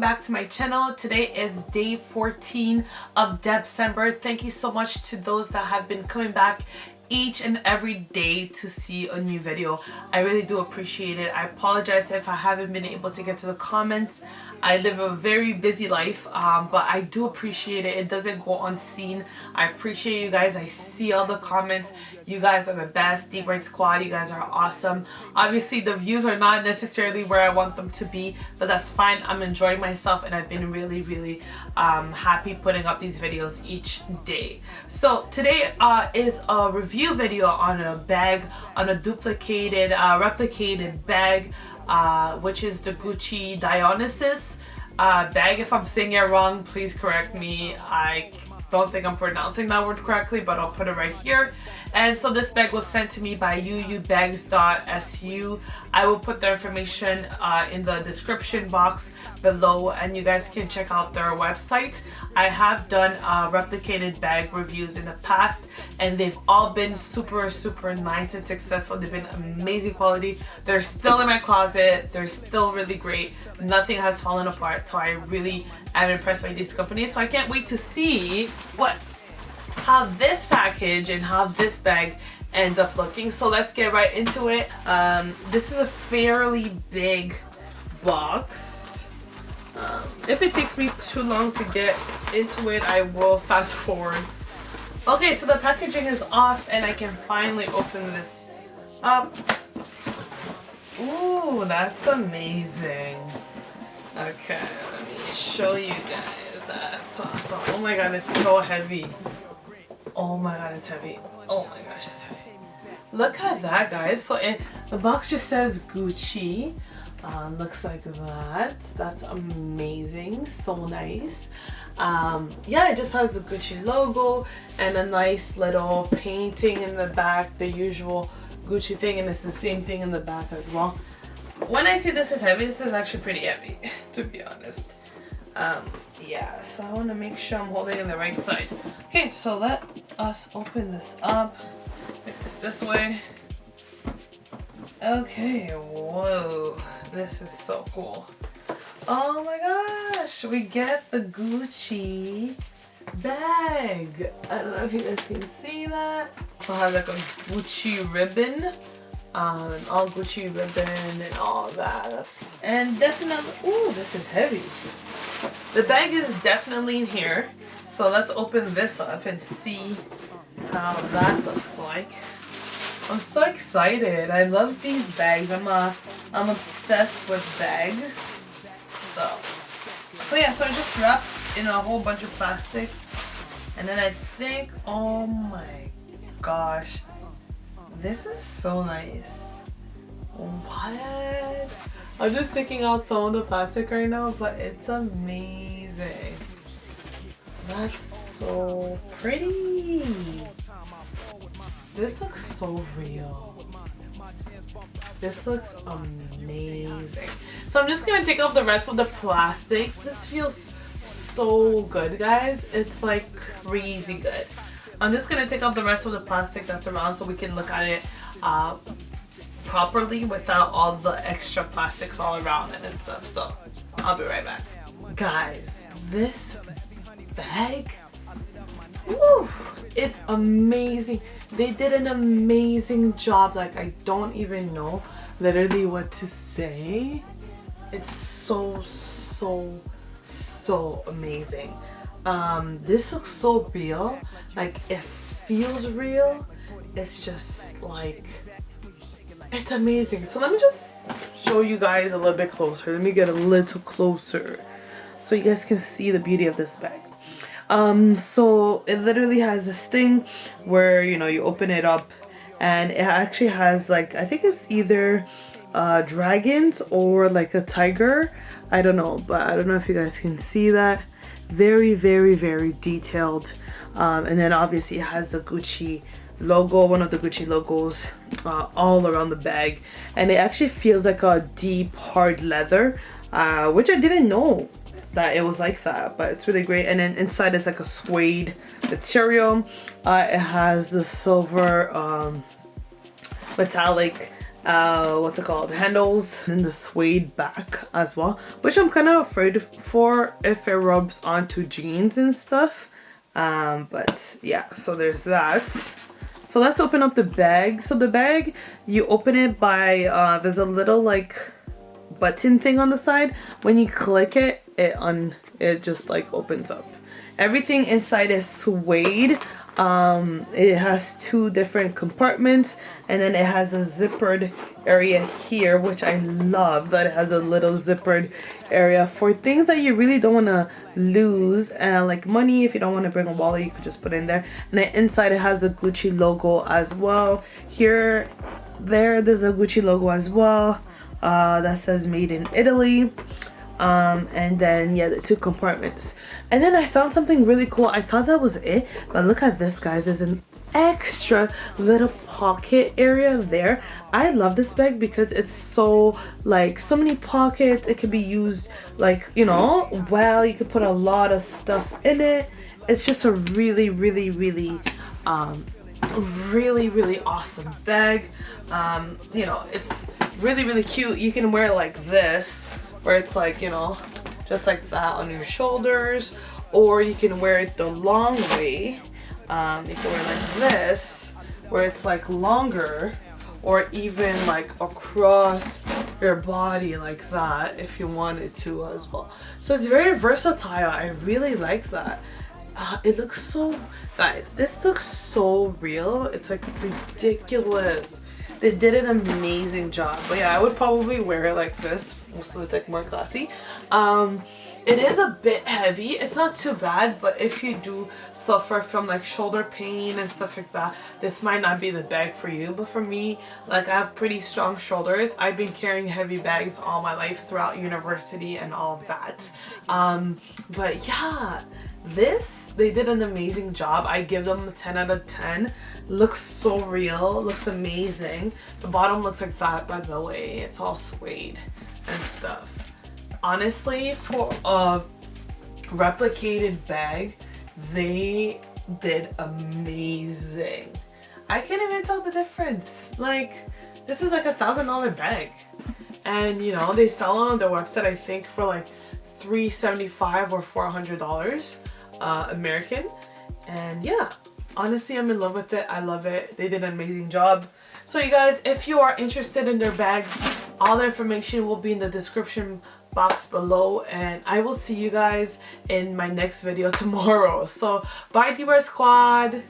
back to my channel. Today is day 14 of December. Thank you so much to those that have been coming back each and every day to see a new video. I really do appreciate it. I apologize if I haven't been able to get to the comments. I live a very busy life, but I do appreciate it. It doesn't go unseen. I appreciate you guys. I see all the comments. You guys are the best. DBRIGHT Squad, you guys are awesome. Obviously the views are not necessarily where I want them to be, but that's fine. I'm enjoying myself and I've been really happy putting up these videos each day. So today is a review video on a bag, on a duplicated replicated bag, which is the Gucci Dionysus bag. If I'm saying it wrong, please correct me. I don't think I'm pronouncing that word correctly, but I'll put it right here. And so this bag was sent to me by Uubags.su. I will put the information in the description box below, and you guys can check out their website. I have done replicated bag reviews in the past, and they've all been super nice and successful. They've been amazing quality. They're still in my closet. They're still really great. Nothing has fallen apart, so I really am impressed by these companies. So I can't wait to see how this package and how this bag ends up looking. So let's get right into it. This is a fairly big box. If it takes me too long to get into it, I will fast forward. Okay, so the packaging is off and I can finally open this up. Ooh, that's amazing. Okay, let me show you guys. That's awesome. Oh my god, it's so heavy. Oh my god, it's heavy. Oh my gosh, it's heavy. Look at that, guys. So the box just says Gucci. Looks like that. That's amazing. So nice. Yeah, it just has the Gucci logo and a nice little painting in the back, the usual Gucci thing, and it's the same thing in the back as well. When I say this is heavy, this is actually pretty heavy, to be honest. Yeah, so I want to make sure I'm holding it the right side. Okay, so let us open this up. It's this way. Okay, whoa, this is so cool. Oh my gosh, we get the Gucci bag. I don't know if you guys can see that. So I have like a Gucci ribbon, and all Gucci ribbon and all that. And definitely, ooh, this is heavy. The bag is definitely in here. So let's open this up and see how that looks like. I'm so excited. I love these bags. I'm obsessed with bags. So yeah, so I just wrapped in a whole bunch of plastics. And then I think, oh my gosh, this is so nice. What? I'm just taking out some of the plastic right now, but it's amazing. That's so pretty. This looks so real. This looks amazing. So I'm just gonna take off the rest of the plastic. This feels so good, guys. It's like crazy good. I'm just gonna take off the rest of the plastic that's around so we can look at it properly without all the extra plastics all around it and stuff. So I'll be right back. Guys, this bag, woo, it's amazing. They did an amazing job. Like, I don't even know literally what to say. It's so amazing. This looks so real. Like, it feels real. It's just like, it's amazing. So let me just show you guys a little bit closer. Let me get a little closer so you guys can see the beauty of this bag. So it literally has this thing where, you know, you open it up and it actually has, like, I think it's either dragons or like a tiger. I don't know, but I don't know if you guys can see that. Very detailed. And then obviously it has the Gucci logo, one of the Gucci logos, all around the bag, and it actually feels like a deep hard leather, which I didn't know that it was like that, but it's really great. And then inside it's like a suede material. It has the silver metallic what's it called, handles, and the suede back as well, which I'm kind of afraid for if it rubs onto jeans and stuff. But yeah, so there's that. So let's open up the bag. So the bag, you open it by there's a little like button thing on the side. When you click it, it just like opens up. Everything inside is suede. It has 2 different compartments, and then it has a zippered area here, which I love that it has a little zippered area for things that you really don't want to lose, like money. If you don't want to bring a wallet, you could just put it in there. And then inside it has a Gucci logo as well. There's a Gucci logo as well, that says made in Italy. And then yeah, the 2 compartments. And then I found something really cool. I thought that was it, but look at this, guys. There's an extra little pocket area there. I love this bag because it's so many pockets. It can be used like, you know, well, you could put a lot of stuff in it. It's just a really awesome bag. You know, it's really cute. You can wear it like this, where it's like, you know, just like that on your shoulders, or you can wear it the long way. You can wear it like this, where it's like longer, or even like across your body like that if you wanted to as well. So it's very versatile. I really like that. It looks so, guys, this looks so real. It's like ridiculous. They did an amazing job. But yeah, I would probably wear it like this, so it's like more classy. It is a bit heavy. It's not too bad, but if you do suffer from like shoulder pain and stuff like that, this might not be the bag for you. But for me, like, I have pretty strong shoulders. I've been carrying heavy bags all my life throughout university and all of that. But yeah, they did an amazing job. I give them a 10 out of 10. Looks so real, looks amazing. The bottom looks like that, by the way. It's all suede and stuff. Honestly, for a replicated bag, they did amazing. I can't even tell the difference. Like, this is like $1,000 bag, and you know, they sell it on their website, I think, for like $375 or $400 American. And yeah, honestly, I'm in love with it. I love it. They did an amazing job. So you guys, if you are interested in their bags, all the information will be in the description box below, and I will see you guys in my next video tomorrow. So bye, DBRIGHT Squad.